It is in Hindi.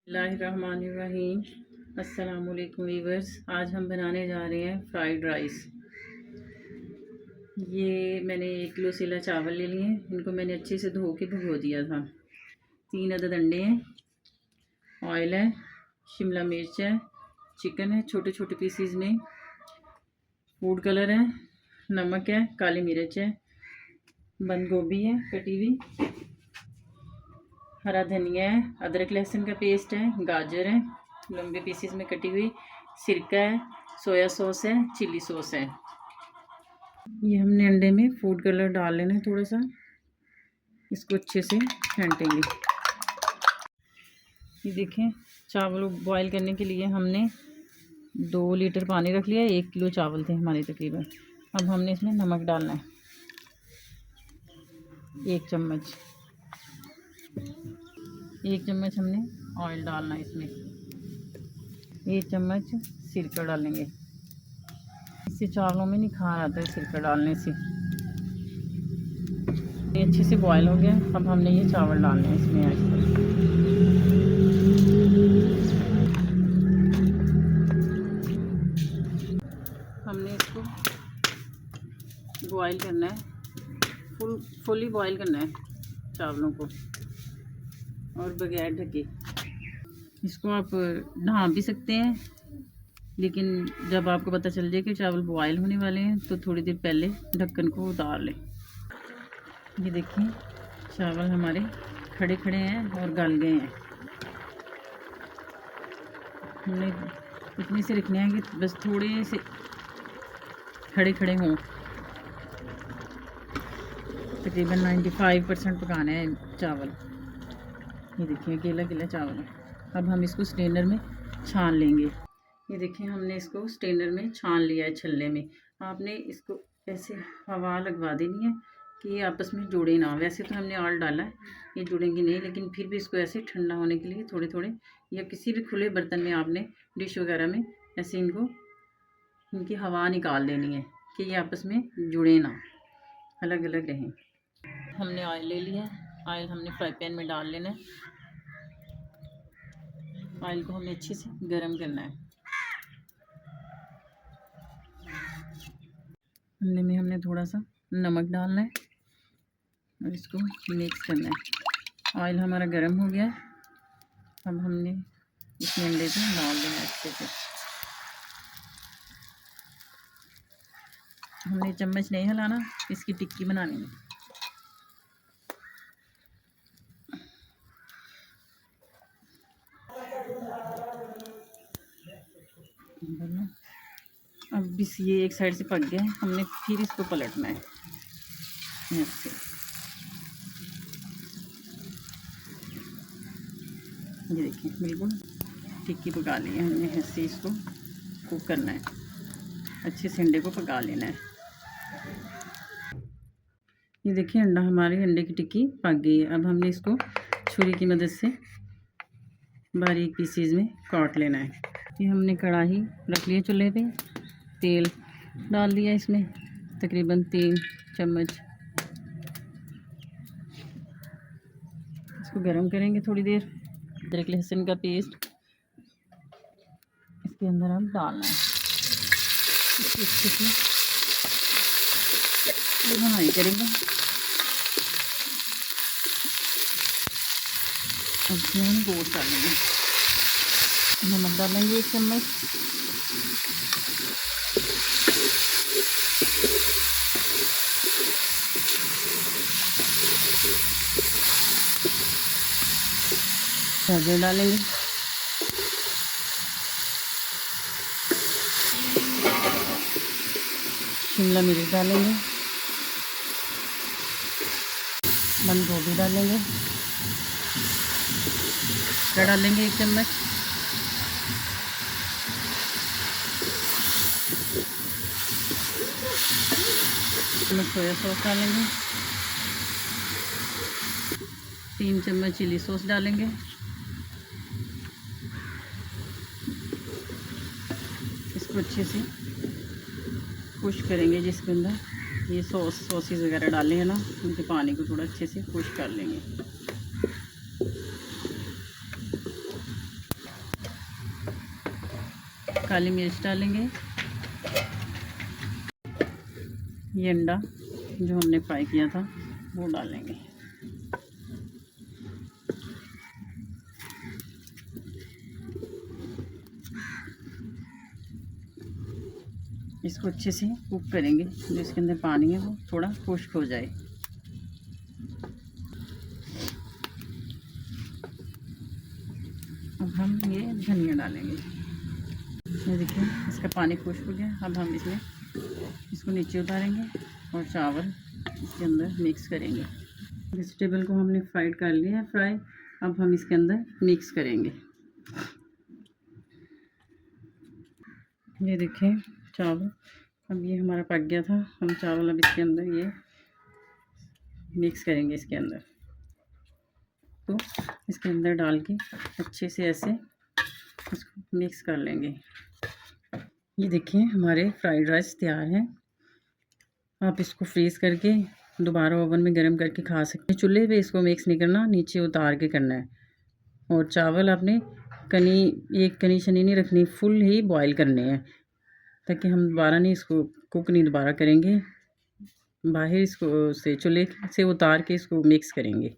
बिस्मिल्लाहिर्रहमानिर्रहीम। अस्सलाम वालेकुम वीवर्स। आज हम बनाने जा रहे हैं फ्राइड राइस। ये मैंने 1 किलो सेला चावल ले लिए हैं। इनको मैंने अच्छे से धो के भिगो दिया था। 3 अदद अंडे हैं, ऑयल है, शिमला मिर्च है, चिकन है छोटे छोटे पीसीज में, फूड कलर है, नमक है, काली मिर्च है, बंद गोभी है कटी हुई, हरा धनिया है, अदरक लहसुन का पेस्ट है, गाजर है लंबे पीसेस में कटी हुई, सिरका है, सोया सॉस है, चिली सॉस है। ये हमने अंडे में फूड कलर डाल लेना है थोड़ा सा, इसको अच्छे से फेंटेंगे। ये देखें, चावल बॉईल करने के लिए हमने 2 लीटर पानी रख लिया। 1 किलो चावल थे हमारे तकरीबन। अब हमने इसमें नमक डालना है 1 चम्मच। 1 चम्मच हमने ऑयल डालना है इसमें। 1 चम्मच सिरका डालेंगे, इससे चावलों में निखार आता है सिरका डालने से। ये अच्छे से बॉयल हो गया। अब हमने ये चावल डालने हैं इसमें ऐसे। हमने इसको बॉयल करना है, फुली बॉयल करना है चावलों को, और बगैर ढके। इसको आप ढाँप भी सकते हैं, लेकिन जब आपको पता चल जाए कि चावल बॉयल होने वाले हैं तो थोड़ी देर पहले ढक्कन को उतार लें। ये देखिए, चावल हमारे खड़े खड़े हैं और गल गए हैं। हमने इतने से रखने हैं कि बस थोड़े से खड़े खड़े हों। तकरीबन 95% पकाना है चावल। ये देखिए, गीला गीला चावल है। अब हम इसको स्ट्रेनर में छान लेंगे। ये देखिए, हमने इसको स्ट्रेनर में छान लिया है छलने में। आपने इसको ऐसे हवा लगवा देनी है कि ये आपस में जुड़े ना। वैसे तो हमने ऑयल डाला है, ये जुड़ेंगे नहीं, लेकिन फिर भी इसको ऐसे ठंडा होने के लिए थोड़े थोड़े, या किसी भी खुले बर्तन में आपने डिश वगैरह में ऐसे इनकी हवा निकाल देनी है कि ये आपस में जुड़े ना, अलग अलग रहें। हमने ऑयल ले लिया है। ऑयल हमने फ्राई पैन में डाल लेना है। ऑयल को हमें अच्छे से गर्म करना है। अंडे में हमने थोड़ा सा नमक डालना है और इसको मिक्स करना है। ऑयल हमारा गर्म हो गया है। अब हमने इसमें अंडे को डाल देना अच्छे से। हमने चम्मच नहीं हिलाना, इसकी टिक्की बनानी है। अब बस ये एक साइड से पक गया है, हमने फिर इसको पलटना है ऐसे। ये देखिए, बिल्कुल टिक्की पका ली है हमने। ऐसे इसको कुक करना है, अच्छे से अंडे को पका लेना है। ये देखिए, अंडे की टिक्की पक गई है। अब हमने इसको छुरी की मदद से बारीक पीसीज में काट लेना है। ये हमने कढ़ाई रख लिया चूल्हे पे, तेल डाल दिया इसमें तकरीबन 3 चम्मच। इसको गरम करेंगे थोड़ी देर। अदरक लहसुन का पेस्ट इसके अंदर हम डालना है। अच्छे से भुनाई करेंगे। अब हम गोश्त डालेंगे। नमक डालेंगे 1 चम्मच, गाजर डालेंगे, शिमला मिर्च डालेंगे, बंद गोभी डालेंगे, डालेंगे 1 चम्मच, सोया सॉस डालेंगे, 3 चम्मच चिली सॉस डालेंगे, इसको अच्छे से खुश करेंगे। जिसके अंदर ये सॉसेस वगैरह डाले हैं ना, उनके पानी को थोड़ा अच्छे से खुश कर लेंगे। काली मिर्च डालेंगे, ये अंडा जो हमने फ्राई किया था वो डालेंगे। इसको अच्छे से कुक करेंगे, जो इसके अंदर पानी है वो थोड़ा खुश्क हो जाए। अब हम ये धनिया डालेंगे। ये देखिए इसका पानी खुश्क हो गया। अब हम इसमें इसको नीचे उतारेंगे और चावल इसके अंदर मिक्स करेंगे। वेजिटेबल को हमने फ्राइड कर लिया है फ्राई। अब हम इसके अंदर मिक्स करेंगे। ये देखिए चावल अब ये हमारा पक गया था। हम चावल अब इसके अंदर ये मिक्स करेंगे इसके अंदर। तो इसके अंदर डाल के अच्छे से ऐसे इसको मिक्स कर लेंगे। ये देखिए हमारे फ्राइड राइस तैयार हैं। आप इसको फ्रीज़ करके दोबारा ओवन में गर्म करके खा सकते हैं। चूल्हे पे इसको मिक्स नहीं करना, नीचे उतार के करना है। और चावल आपने एक कनी शनी नहीं रखनी, फुल ही बॉईल करने हैं, ताकि हम दोबारा नहीं इसको कुक नहीं दोबारा करेंगे। बाहर इसको से चूल्हे से उतार के इसको मिक्स करेंगे।